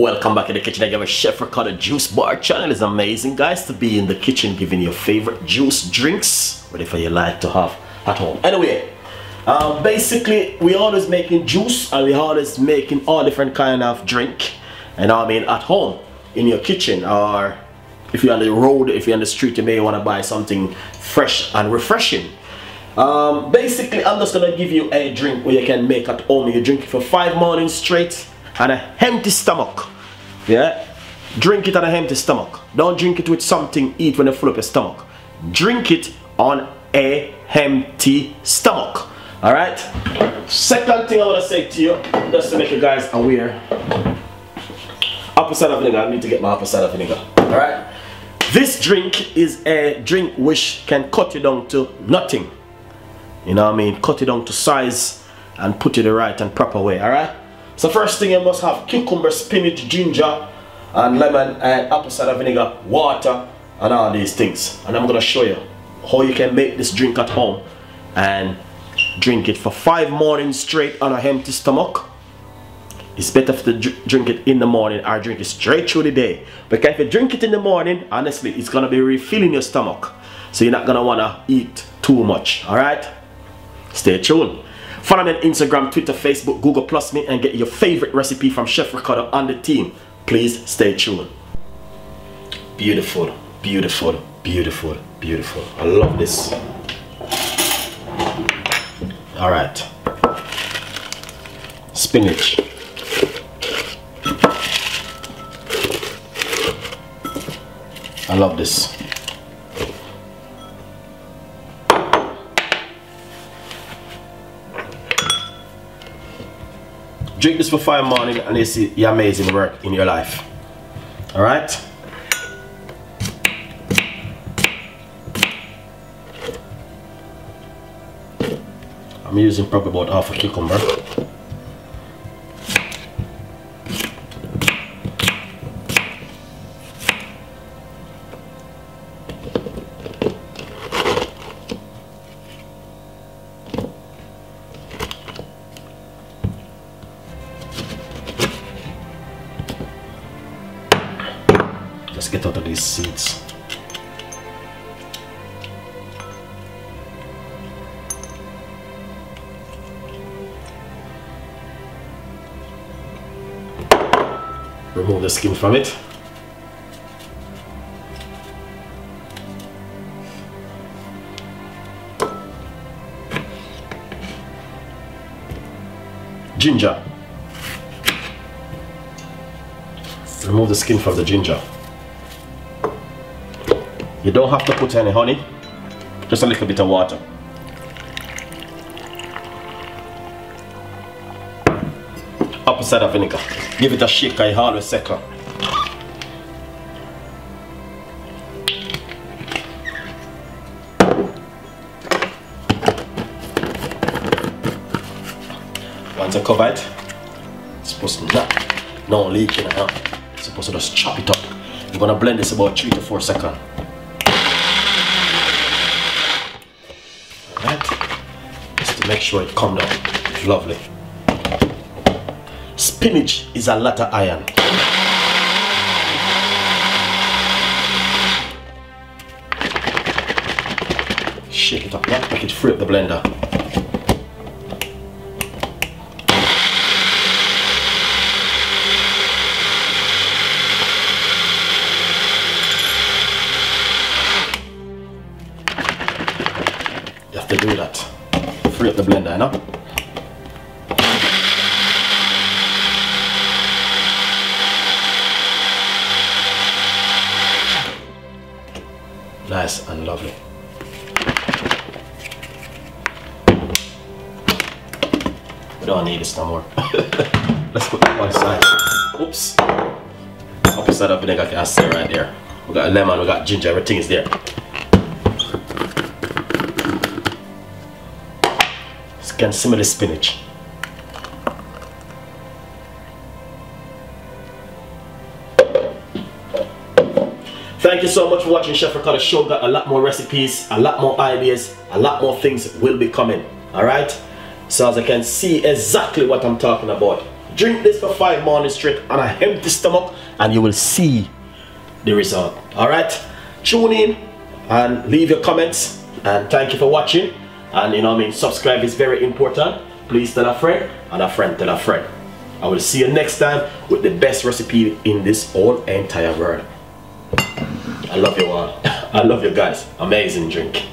Welcome back in the kitchen again with Chef Ricardo Juice Bar channel. It's amazing, guys, to be in the kitchen giving your favorite juice drinks, whatever you like to have at home. Anyway, basically we always making juice and we always making all different kind of drink, and I mean at home in your kitchen, or if you're on the road, if you're on the street, you may want to buy something fresh and refreshing. Basically I'm just gonna give you a drink where you can make at home. You drink it for 5 mornings straight and an empty stomach. Yeah, drink it on an empty stomach. Don't drink it with something eat when you fill up your stomach. Drink it on a empty stomach. All right, second thing I want to say to you, just to make you guys aware, apple cider vinegar. I need to get my apple cider vinegar. All right, this drink is a drink which can cut you down to nothing. You know what I mean? Cut it down to size and put it the right and proper way. All right. So first thing, you must have cucumber, spinach, ginger, and lemon, and apple cider vinegar, water, and all these things. And I'm gonna show you how you can make this drink at home and drink it for 5 mornings straight on an empty stomach. It's better to drink it in the morning or drink it straight through the day. Because if you drink it in the morning, honestly, it's gonna be refilling your stomach. So you're not gonna wanna eat too much. All right? Stay tuned. Follow me on Instagram, Twitter, Facebook, Google Plus me, and get your favorite recipe from Chef Ricardo and the team. Please stay tuned. Beautiful, beautiful, beautiful, beautiful. I love this. All right. Spinach. I love this. Drink this for 5 mornings and you see the amazing work in your life. All right. I'm using probably about half a cucumber. Let's get out of these seeds. Remove the skin from it. Ginger. Remove the skin from the ginger. You don't have to put any honey, just a little bit of water. Apple cider vinegar. Give it a shake, I always second. Once I cover it, it's supposed to not no leaking out. It's supposed to just chop it up. I'm gonna blend this about 3 to 4 seconds. Just to make sure it comes down. Lovely. Spinach is a lot of iron. Shake it up, yeah? Make it free up the blender. You have to do that. Free up the blender, you know? Nice and lovely. We don't need this no more. Let's put that one aside. Oops. Apple cider vinegar can stay right there. We got lemon, we got ginger, everything is there. Can simmer the spinach. Thank you so much for watching Chef Ricardo Show. Got a lot more recipes, a lot more ideas, a lot more things will be coming. Alright? So as I can see exactly what I'm talking about. Drink this for 5 mornings straight on an empty stomach and you will see the result. Alright, tune in and leave your comments, and thank you for watching. And you know what I mean, subscribe is very important. Please tell a friend, and a friend tell a friend. I will see you next time with the best recipe in this whole entire world. I love you all. I love you guys. Amazing drink.